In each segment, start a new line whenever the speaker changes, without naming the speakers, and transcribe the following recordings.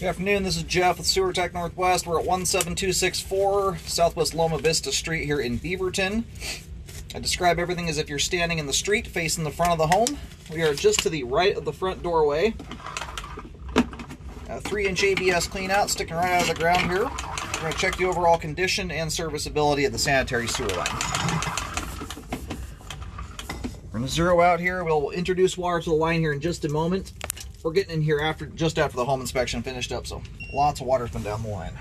Good afternoon, this is Jeff with Sewer Tech Northwest. We're at 17264 Southwest Loma Vista Street here in Beaverton. I describe everything as if you're standing in the street facing the front of the home. We are just to the right of the front doorway. A 3-inch ABS cleanout sticking right out of the ground here. We're going to check the overall condition and serviceability of the sanitary sewer line. We're going to zero out here. We'll introduce water to the line here in just a moment. We're getting in here just after the home inspection finished up, so lots of water's been down the line.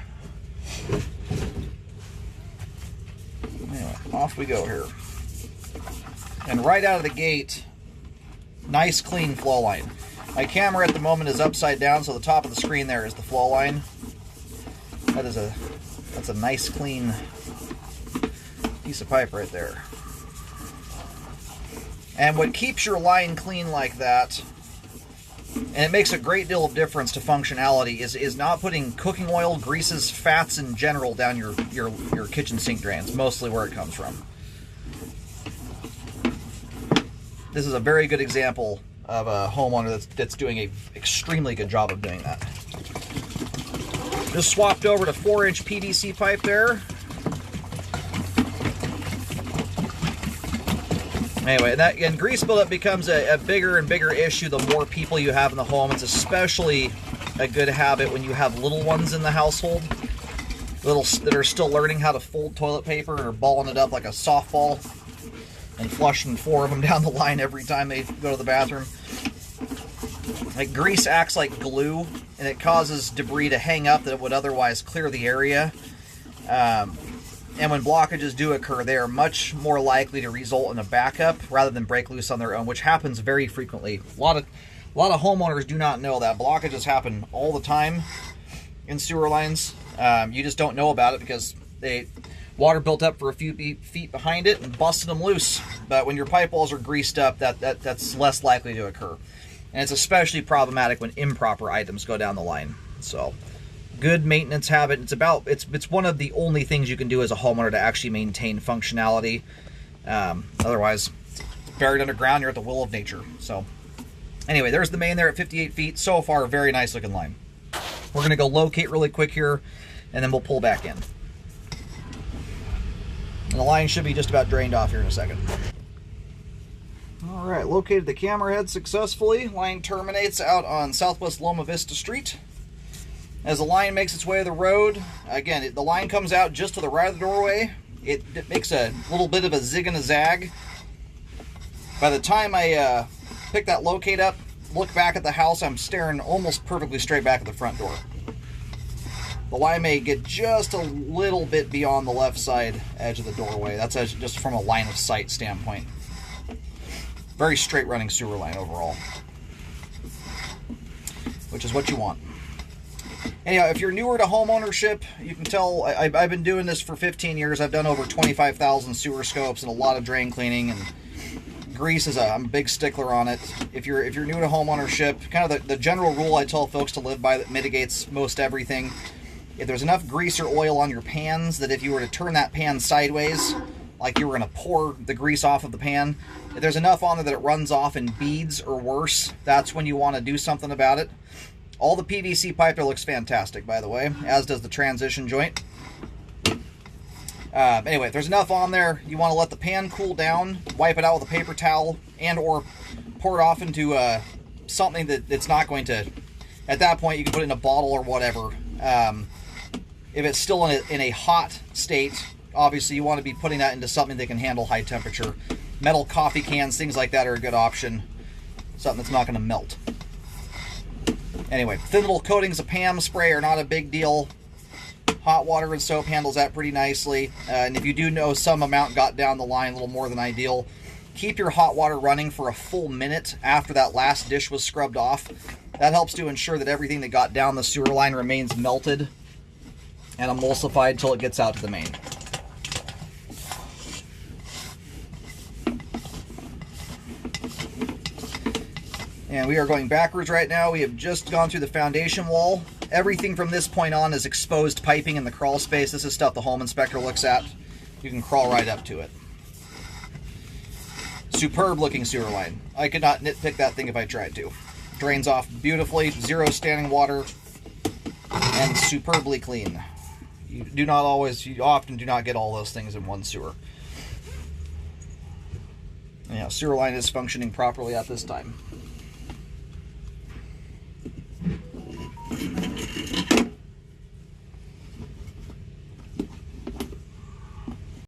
Anyway, off we go here. And right out of the gate, nice clean flow line. My camera at the moment is upside down, so the top of the screen there is the flow line. That's a nice clean piece of pipe right there. And what keeps your line clean like that, and it makes a great deal of difference to functionality, is not putting cooking oil, greases, fats in general down your kitchen sink drains, mostly where it comes from. This is a very good example of a homeowner that's doing an extremely good job of doing that. Just swapped over to 4-inch PVC pipe there. Anyway, and grease buildup becomes a bigger and bigger issue the more people you have in the home. It's especially a good habit when you have little ones in the household, that are still learning how to fold toilet paper and are balling it up like a softball and flushing 4 of them down the line every time they go to the bathroom. Like, grease acts like glue, and it causes debris to hang up that would otherwise clear the area. And when blockages do occur, they are much more likely to result in a backup rather than break loose on their own, which happens very frequently. A lot of homeowners do not know that blockages happen all the time in sewer lines. You just don't know about it because water built up for a few feet behind it and busted them loose. But when your pipe walls are greased up, that's less likely to occur. And it's especially problematic when improper items go down the line. So, good maintenance habit. It's one of the only things you can do as a homeowner to actually maintain functionality. Otherwise, buried underground, you're at the will of nature. So, anyway, there's the main there at 58 feet. So far, very nice looking line. We're going to go locate really quick here, and then we'll pull back in. And the line should be just about drained off here in a second. All right, located the camera head successfully. Line terminates out on Southwest Loma Vista Street. As the line makes its way to the road, again, the line comes out just to the right of the doorway. It makes a little bit of a zig and a zag. By the time I pick that locate up, look back at the house, I'm staring almost perfectly straight back at the front door. The line may get just a little bit beyond the left side edge of the doorway. That's just from a line of sight standpoint. Very straight running sewer line overall, which is what you want. Anyhow, if you're newer to home ownership, you can tell I've been doing this for 15 years. I've done over 25,000 sewer scopes and a lot of drain cleaning, and grease I'm a big stickler on it. If you're new to home ownership, kind of the general rule I tell folks to live by that mitigates most everything. If there's enough grease or oil on your pans that if you were to turn that pan sideways, like you were going to pour the grease off of the pan, if there's enough on there that it runs off in beads or worse, that's when you want to do something about it. All the PVC pipe there looks fantastic, by the way, as does the transition joint. Anyway, if there's enough on there, you want to let the pan cool down, wipe it out with a paper towel, and or pour it off into something that's not going to, at that point you can put it in a bottle or whatever. If it's still in a hot state, obviously you want to be putting that into something that can handle high temperature. Metal coffee cans, things like that are a good option. Something that's not going to melt. Anyway, thin little coatings of PAM spray are not a big deal. Hot water and soap handles that pretty nicely. And if you do know some amount got down the line, a little more than ideal, keep your hot water running for a full minute after that last dish was scrubbed off. That helps to ensure that everything that got down the sewer line remains melted and emulsified till it gets out to the main. And we are going backwards right now. We have just gone through the foundation wall. Everything from this point on is exposed piping in the crawl space. This is stuff the home inspector looks at. You can crawl right up to it. Superb looking sewer line. I could not nitpick that thing if I tried to. Drains off beautifully, zero standing water. and superbly clean. You often do not get all those things in one sewer. Yeah, sewer line is functioning properly at this time.